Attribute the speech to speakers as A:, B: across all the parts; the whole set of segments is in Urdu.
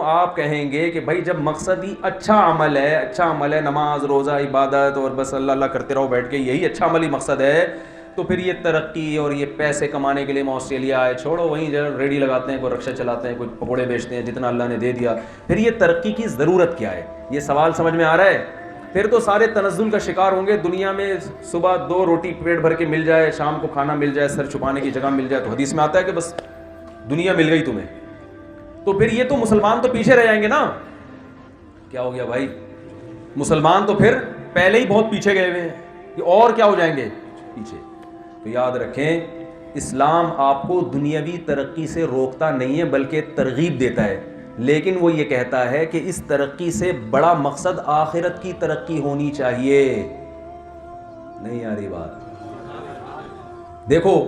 A: آپ کہیں گے کہ بھائی جب مقصد ہی اچھا عمل ہے, نماز روزہ عبادت اور بس اللہ اللہ کرتے رہو بیٹھ کے, یہی اچھا عملی مقصد ہے, تو پھر یہ ترقی اور یہ پیسے کمانے کے لیے میں آسٹریلیا آئے, چھوڑو, وہیں ریڈی لگاتے ہیں, کوئی رکشہ چلاتے ہیں, کوئی پکوڑے بیچتے ہیں, جتنا اللہ نے دے دیا. پھر یہ ترقی کی ضرورت کیا ہے؟ یہ سوال سمجھ میں آ رہا ہے؟ پھر تو سارے تنزل کا شکار ہوں گے. دنیا میں صبح 2 روٹی پیٹ بھر کے مل جائے, شام کو کھانا مل جائے, سر چھپانے کی جگہ مل جائے, تو حدیث میں آتا ہے کہ بس دنیا مل گئی تمہیں. تو پھر یہ تو مسلمان تو پیچھے رہ جائیں گے نا. کیا ہو گیا بھائی؟ مسلمان تو پھر پہلے ہی بہت پیچھے گئے ہوئے ہیں, یہ اور کیا ہو جائیں گے پیچھے. تو یاد رکھیں, اسلام آپ کو دنیاوی ترقی سے روکتا نہیں ہے بلکہ ترغیب دیتا ہے, لیکن وہ یہ کہتا ہے کہ اس ترقی سے بڑا مقصد آخرت کی ترقی ہونی چاہیے. نہیں آ رہی بات؟ دیکھو,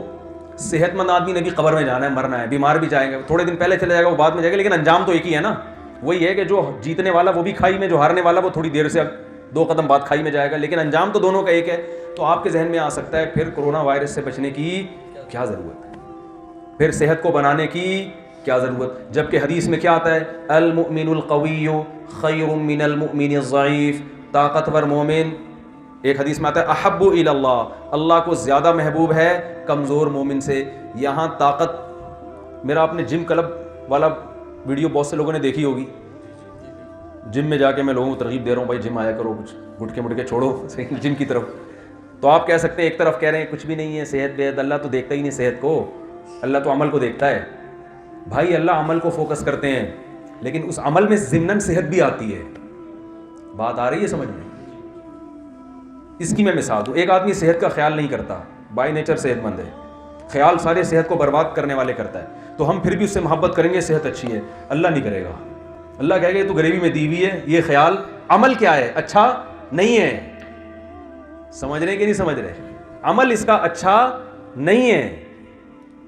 A: صحت مند آدمی نے بھی قبر میں جانا ہے, مرنا ہے, بیمار بھی جائے گا, تھوڑے دن پہلے چلے جائے گا, وہ بعد میں جائے گا, لیکن انجام تو ایک ہی ہے نا. وہی ہے کہ جو جیتنے والا وہ بھی کھائی میں, جو ہارنے والا وہ تھوڑی دیر سے 2 قدم بعد کھائی میں جائے گا, لیکن انجام تو دونوں کا ایک ہے. تو آپ کے ذہن میں آ سکتا ہے پھر کرونا وائرس سے بچنے کی کیا ضرورت ہے, پھر صحت کو بنانے کی کیا ضرورت, جبکہ حدیث میں کیا آتا ہے؟ المؤمن القوی خیر من المؤمن الضعیف. طاقتور مومن, ایک حدیث میں آتا ہے احب الی اللہ, اللہ کو زیادہ محبوب ہے کمزور مومن سے. یہاں طاقت, میرا آپ نے جم کلب والا ویڈیو بہت سے لوگوں نے دیکھی ہوگی. جم میں جا کے میں لوگوں کو ترغیب دے رہا ہوں, بھائی جم آیا کرو, کچھ گٹکے مٹکے چھوڑو جم کی طرف. تو آپ کہہ سکتے ہیں ایک طرف کہہ رہے ہیں کچھ بھی نہیں ہے, صحت بے, اللہ تو دیکھتا ہی نہیں صحت کو, اللہ تو عمل کو دیکھتا ہے. بھائی اللہ عمل کو فوکس کرتے ہیں, لیکن اس عمل میں ضمناً صحت بھی آتی ہے. بات آ رہی ہے سمجھ میں؟ اس کی میں مثال دوں, ایک آدمی صحت کا خیال نہیں کرتا, بائی نیچر صحت مند ہے, خیال سارے صحت کو برباد کرنے والے کرتا ہے, تو ہم پھر بھی اس سے محبت کریں گے, صحت اچھی ہے. اللہ نہیں کرے گا, اللہ کہے گا تو غریبی میں دی ہوئی ہے, یہ خیال عمل کیا ہے, اچھا نہیں ہے. سمجھ رہے کہ نہیں سمجھ رہے؟ عمل اس کا اچھا نہیں ہے.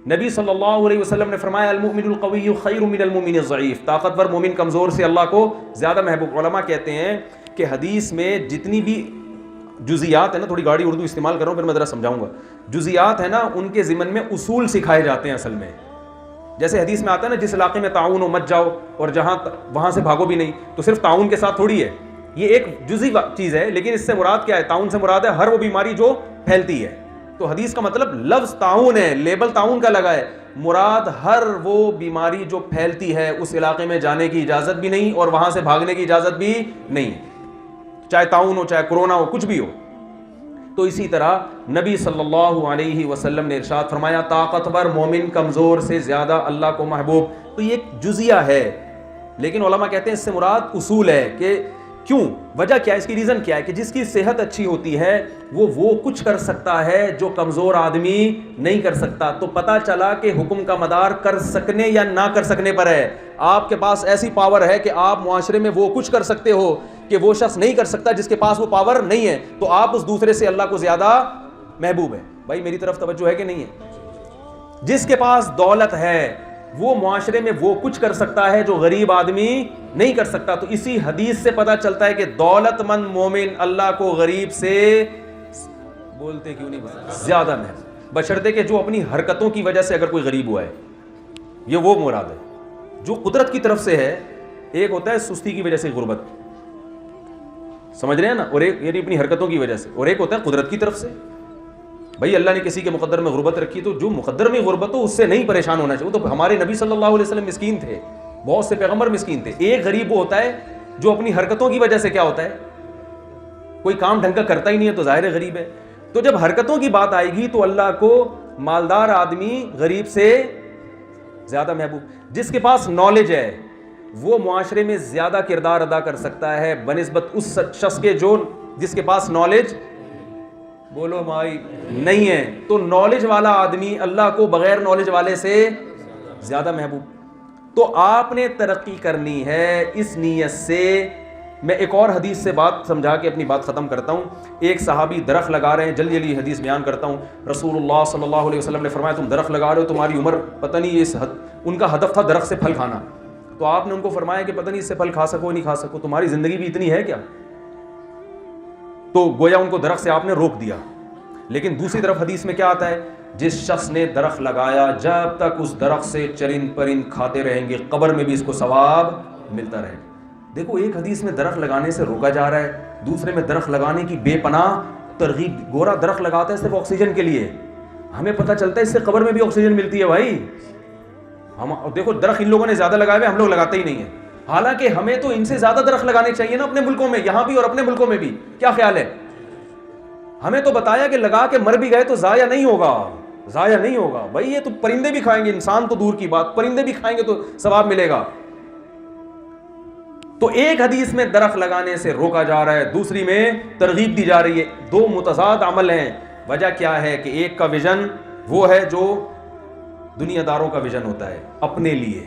A: نبی صلی اللہ علیہ وسلم نے فرمایا المؤمن القوی خیر من المؤمن الضعیف, طاقتور مومن کمزور سے اللہ کو زیادہ محبوب. علماء کہتے ہیں کہ حدیث میں جتنی بھی جزیات ہیں نا, تھوڑی گاڑی اردو استعمال کر رہا ہوں, پھر میں ذرا سمجھاؤں گا. جزیات ہے نا, ان کے ضمن میں اصول سکھائے جاتے ہیں اصل میں. جیسے حدیث میں آتا ہے نا, جس علاقے میں تعاون ہو مت جاؤ, اور جہاں وہاں سے بھاگو بھی نہیں. تو صرف تعاون کے ساتھ تھوڑی ہے, یہ ایک جزئی چیز ہے, لیکن اس سے مراد کیا ہے؟ تعاون سے مراد ہے ہر وہ بیماری جو پھیلتی ہے. تو حدیث کا مطلب لفظ تعاون ہے, لیبل تعاون کا لگا ہے, مراد ہر وہ بیماری جو پھیلتی ہے اس علاقے میں جانے کی اجازت بھی نہیں اور وہاں سے بھاگنے کی اجازت بھی نہیں, چاہے تعاون ہو چاہے کرونا ہو, کچھ بھی ہو. تو اسی طرح نبی صلی اللہ علیہ وسلم نے ارشاد فرمایا طاقتور مومن کمزور سے زیادہ اللہ کو محبوب. تو یہ ایک جزیہ ہے, لیکن علماء کہتے ہیں اس سے مراد اصول ہے. کہ کیوں, وجہ کیا ہے, اس کی ریزن کیا ہے؟ کہ جس کی صحت اچھی ہوتی ہے وہ کچھ کر سکتا ہے جو کمزور آدمی نہیں کر سکتا. تو پتہ چلا کہ حکم کا مدار کر سکنے یا نہ کر سکنے پر ہے. آپ کے پاس ایسی پاور ہے کہ آپ معاشرے میں وہ کچھ کر سکتے ہو کہ وہ شخص نہیں کر سکتا جس کے پاس وہ پاور نہیں ہے, تو آپ اس دوسرے سے اللہ کو زیادہ محبوب ہے. بھائی میری طرف توجہ ہے کہ نہیں ہے؟ جس کے پاس دولت ہے وہ معاشرے میں وہ کچھ کر سکتا ہے جو غریب آدمی نہیں کر سکتا. تو اسی حدیث سے پتہ چلتا ہے کہ دولت مند مومن اللہ کو غریب سے بولتے کیوں نہیں زیادہ محبوب, بشرطے کہ جو اپنی حرکتوں کی وجہ سے اگر کوئی غریب ہوا ہے, یہ وہ مراد ہے. جو قدرت کی طرف سے ہے, ایک ہوتا ہے سستی کی وجہ سے غربت, سمجھ رہے ہیں نا, اور ایک یعنی اپنی حرکتوں کی وجہ سے, اور ایک ہوتا ہے قدرت کی طرف سے. بھائی اللہ نے کسی کے مقدر میں غربت رکھی تو جو مقدر میں غربت ہو اس سے نہیں پریشان ہونا چاہیے. وہ تو ہمارے نبی صلی اللہ علیہ وسلم مسکین تھے, بہت سے پیغمبر مسکین تھے. ایک غریب وہ ہوتا ہے جو اپنی حرکتوں کی وجہ سے کیا ہوتا ہے, کوئی کام ڈھنگ کا کرتا ہی نہیں ہے, تو ظاہر غریب ہے. تو جب حرکتوں کی بات آئے گی تو اللہ کو مالدار آدمی غریب سے زیادہ محبوب. جس کے پاس نالج ہے وہ معاشرے میں زیادہ کردار ادا کر سکتا ہے بنسبت اس شخص کے جو جس کے پاس نالج بولو مائی نہیں ہے. تو نالج والا آدمی اللہ کو بغیر نالج والے سے زیادہ محبوب. تو آپ نے ترقی کرنی ہے اس نیت سے. میں ایک اور حدیث سے بات سمجھا کے اپنی بات ختم کرتا ہوں. ایک صحابی درخت لگا رہے ہیں, جلدی جلدی حدیث بیان کرتا ہوں. رسول اللہ صلی اللہ علیہ وسلم نے فرمایا تم درخت لگا رہے ہو, تمہاری عمر پتہ نہیں, اس ان کا ہدف تھا درخت سے پھل کھانا. تو آپ نے ان کو فرمایا کہ پتہ نہیں اس سے پھل کھا سکو نہیں کھا سکو, تمہاری زندگی بھی اتنی ہے کیا؟ تو گویا ان کو درخت سے آپ نے روک دیا. لیکن دوسری طرف حدیث میں کیا آتا ہے, جس شخص نے درخت لگایا جب تک اس درخت سے چرند پرند کھاتے رہیں گے قبر میں بھی اس کو ثواب ملتا رہے. دیکھو ایک حدیث میں درخت لگانے سے روکا جا رہا ہے, دوسرے میں درخت لگانے کی بے پناہ ترغیب. گورا درخت لگاتا ہے صرف آکسیجن کے لیے, ہمیں پتہ چلتا ہے اس سے قبر میں بھی آکسیجن ملتی ہے بھائی. ہم دیکھو درخت ان لوگوں نے زیادہ لگائے ہوئے, ہم لوگ لگاتے ہی نہیں ہیں, حالانکہ ہمیں تو ان سے زیادہ درخت لگانے چاہیے نا اپنے ملکوں میں, یہاں بھی اور اپنے ملکوں میں بھی. کیا خیال ہے؟ ہمیں تو بتایا کہ لگا کے مر بھی گئے تو ضائع نہیں ہوگا, ضائع نہیں ہوگا بھائی. یہ تو پرندے بھی کھائیں گے, انسان تو دور کی بات, پرندے بھی کھائیں گے تو ثواب ملے گا. تو ایک حدیث میں درخت لگانے سے روکا جا رہا ہے, دوسری میں ترغیب دی جا رہی ہے. دو متضاد عمل ہیں. وجہ کیا ہے کہ ایک کا ویژن وہ ہے جو دنیا داروں کا ویژن ہوتا ہے اپنے لیے.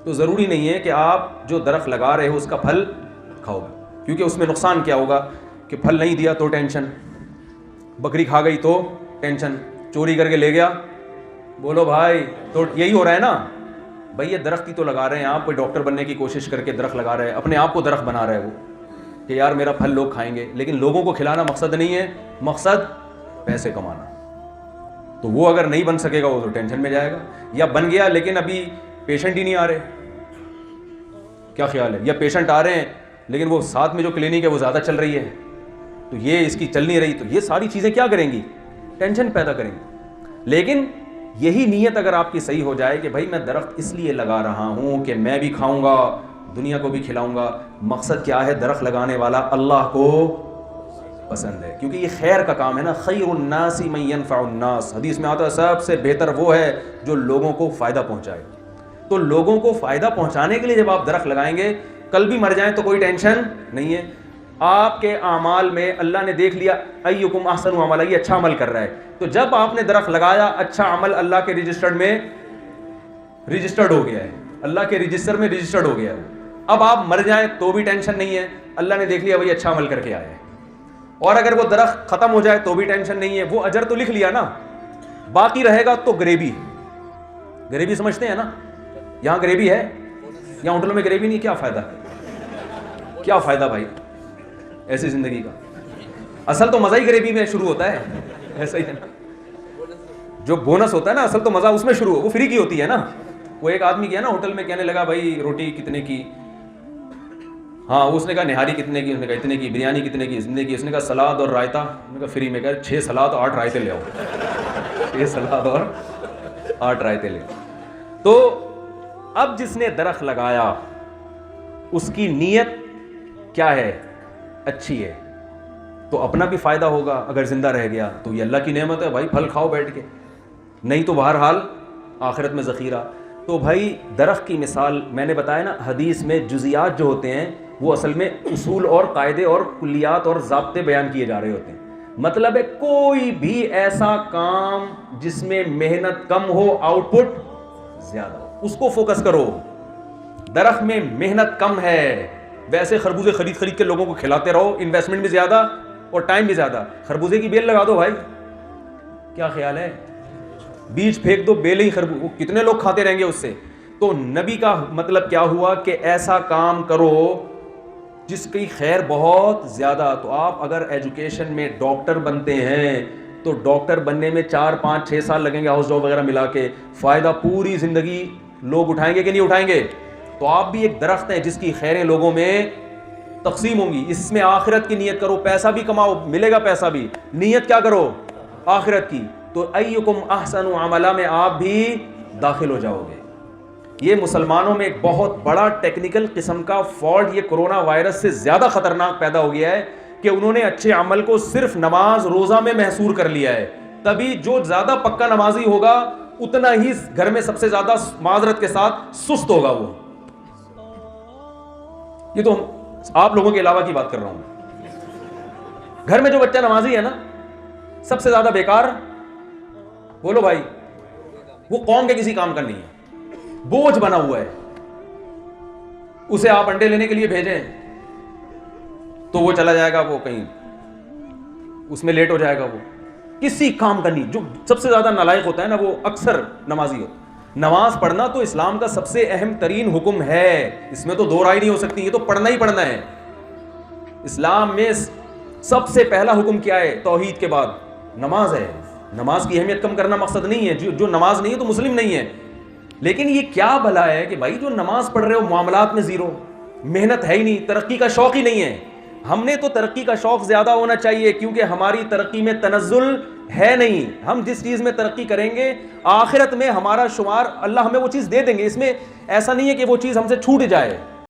A: تو ضروری نہیں ہے کہ آپ جو درخت لگا رہے ہو اس کا پھل کھاؤ, کیونکہ اس میں نقصان کیا ہوگا کہ پھل نہیں دیا تو ٹینشن, بکری کھا گئی تو ٹینشن, چوری کر کے لے گیا, بولو بھائی تو یہی ہو رہا ہے نا بھائی. یہ درخت ہی تو لگا رہے ہیں آپ, کوئی ڈاکٹر بننے کی کوشش کر کے درخت لگا رہے ہیں, اپنے آپ کو درخت بنا رہے ہیں وہ کہ یار میرا پھل لوگ کھائیں گے, لیکن لوگوں کو کھلانا مقصد نہیں ہے, مقصد پیسے کمانا. تو وہ اگر نہیں بن سکے گا وہ تو ٹینشن میں جائے گا, یا بن گیا لیکن ابھی پیشنٹ ہی نہیں آ رہے. کیا خیال ہے؟ یا پیشنٹ آ رہے ہیں لیکن وہ ساتھ میں جو کلینک ہے وہ زیادہ چل رہی ہے, تو یہ اس کی چل نہیں رہی, تو یہ ساری چیزیں کیا کریں گی؟ ٹینشن پیدا کریں گی. لیکن یہی نیت اگر آپ کی صحیح ہو جائے کہ بھائی میں درخت اس لیے لگا رہا ہوں کہ میں بھی کھاؤں گا, دنیا کو بھی کھلاؤں گا. مقصد کیا ہے؟ درخت لگانے والا اللہ کو پسند ہے, کیونکہ یہ خیر کا کام ہے نا. خیر الناس من ينفع الناس, حدیث میں آتا ہے سب سے بہتر وہ ہے جو لوگوں کو فائدہ پہنچائے. تو لوگوں کو فائدہ پہنچانے کے لیے جب آپ درخت لگائیں گے, کل بھی مر جائیں تو کوئی ٹینشن نہیں ہے. آپ کے اعمال میں اللہ نے دیکھ لیا ایکم احسن عملا, یہ اچھا عمل کر رہا ہے, تو جب آپ نے درخت لگایا اچھا عمل اللہ کے رجسٹرڈ میں رجسٹرڈ ہو گیا ہے, اللہ کے رجسٹر میں رجسٹرڈ ہو گیا ہے. اب آپ مر جائیں تو بھی ٹینشن نہیں ہے, اللہ نے دیکھ لیا بھائی اچھا عمل کر کے آیا ہے. اور اگر وہ درخت ختم ہو جائے تو بھی ٹینشن نہیں ہے, وہ اجر تو لکھ لیا نا, باقی رہے گا تو گریبی. گریبی سمجھتے ہیں نا, یہاں گریبی ہے, یہاں ہوٹلوں میں گریبی نہیں, کیا فائدہ, کیا فائدہ بھائی ایسی زندگی کا. اصل تو مزہ ہی گریبی میں شروع ہوتا ہے, ایسا ہی ہے نا, جو بونس ہوتا ہے نا اصل تو مزہ اس میں شروع ہو, وہ فری کی ہوتی ہے نا. وہ ایک آدمی گیا نا ہوٹل میں, کہنے لگا بھائی روٹی کتنے کی, ہاں اس نے کہا نہاری کتنے کی, اس نے کہا اتنے کی, بریانی کتنے کی, اتنے کی, اس نے کہا سلاد اور رائتا, اس نے کہا فری میں. کہا 6 سلاد 8 رائتے لے آؤ, 6 سلاد اور 8 رائتے لے. تو اب جس نے درخت لگایا اس کی نیت کیا ہے؟ اچھی ہے, تو اپنا بھی فائدہ ہوگا. اگر زندہ رہ گیا تو یہ اللہ کی نعمت ہے بھائی, پھل کھاؤ بیٹھ کے, نہیں تو بہرحال آخرت میں ذخیرہ. تو بھائی درخت کی مثال میں نے بتایا نا, حدیث میں جزیات جو ہوتے ہیں وہ اصل میں اصول اور قاعدے اور کلیات اور ضابطے بیان کیے جا رہے ہوتے ہیں. مطلب ہے کوئی بھی ایسا کام جس میں محنت کم ہو آؤٹ پٹ زیادہ ہو, اس کو فوکس کرو. درخت میں محنت کم ہے, ویسے خربوزے خرید کے لوگوں کو کھلاتے رہو, انویسٹمنٹ بھی زیادہ اور ٹائم بھی زیادہ. خربوزے کی بیل لگا دو بھائی, کیا خیال ہے, بیج پھینک دو, بیل ہی وہ کتنے لوگ کھاتے رہیں گے اس سے. تو نبی کا مطلب کیا ہوا کہ ایسا کام کرو جس کی خیر بہت زیادہ. تو آپ اگر ایجوکیشن میں ڈاکٹر بنتے ہیں تو ڈاکٹر بننے میں 4 5 6 سال لگیں گے, ہاؤس جاب وغیرہ ملا کے, فائدہ پوری زندگی لوگ اٹھائیں گے کہ نہیں اٹھائیں گے. تو آپ بھی ایک درخت ہیں جس کی خیریں لوگوں میں تقسیم ہوں گی. اس میں آخرت کی نیت کرو, پیسہ بھی کماؤ, ملے گا پیسہ بھی, نیت کیا کرو؟ آخرت کی. تو ایکم احسن عملا میں آپ بھی داخل ہو جاؤ گے. یہ مسلمانوں میں ایک بہت بڑا ٹیکنیکل قسم کا فالٹ یہ کرونا وائرس سے زیادہ خطرناک پیدا ہو گیا ہے کہ انہوں نے اچھے عمل کو صرف نماز روزہ میں محصور کر لیا ہے. تبھی جو زیادہ پکا نمازی ہوگا اتنا ہی گھر میں سب سے زیادہ معذرت کے ساتھ سست ہوگا وہ. یہ تو آپ لوگوں کے علاوہ کی بات کر رہا ہوں. گھر میں جو بچہ نمازی ہے نا سب سے زیادہ بیکار, بولو بھائی, وہ قوم کے کسی کام کا نہیں ہے, بوجھ بنا ہوا ہے. اسے آپ انڈے لینے کے لیے بھیجیں تو وہ چلا جائے گا, وہ کہیں اس میں لیٹ ہو جائے گا, وہ کسی کام کا نہیں. جو سب سے زیادہ نالائق ہوتا ہے نا وہ اکثر نمازی ہوتا ہے. نماز پڑھنا تو اسلام کا سب سے اہم ترین حکم ہے, اس میں تو دو رائے نہیں ہو سکتی, یہ تو پڑھنا ہی پڑھنا ہے. اسلام میں سب سے پہلا حکم کیا ہے؟ توحید کے بعد نماز ہے. نماز کی اہمیت کم کرنا مقصد نہیں ہے, جو نماز نہیں ہے تو مسلم نہیں ہے. لیکن یہ کیا بلا ہے کہ بھائی جو نماز پڑھ رہے ہو معاملات میں زیرو, محنت ہے ہی نہیں, ترقی کا شوق ہی نہیں ہے. ہم نے تو ترقی کا شوق زیادہ ہونا چاہیے, کیونکہ ہماری ترقی میں تنزل ہے نہیں. ہم جس چیز میں ترقی کریں گے آخرت میں ہمارا شمار اللہ ہمیں وہ چیز دے دیں گے. اس میں ایسا نہیں ہے کہ وہ چیز ہم سے چھوٹ جائے.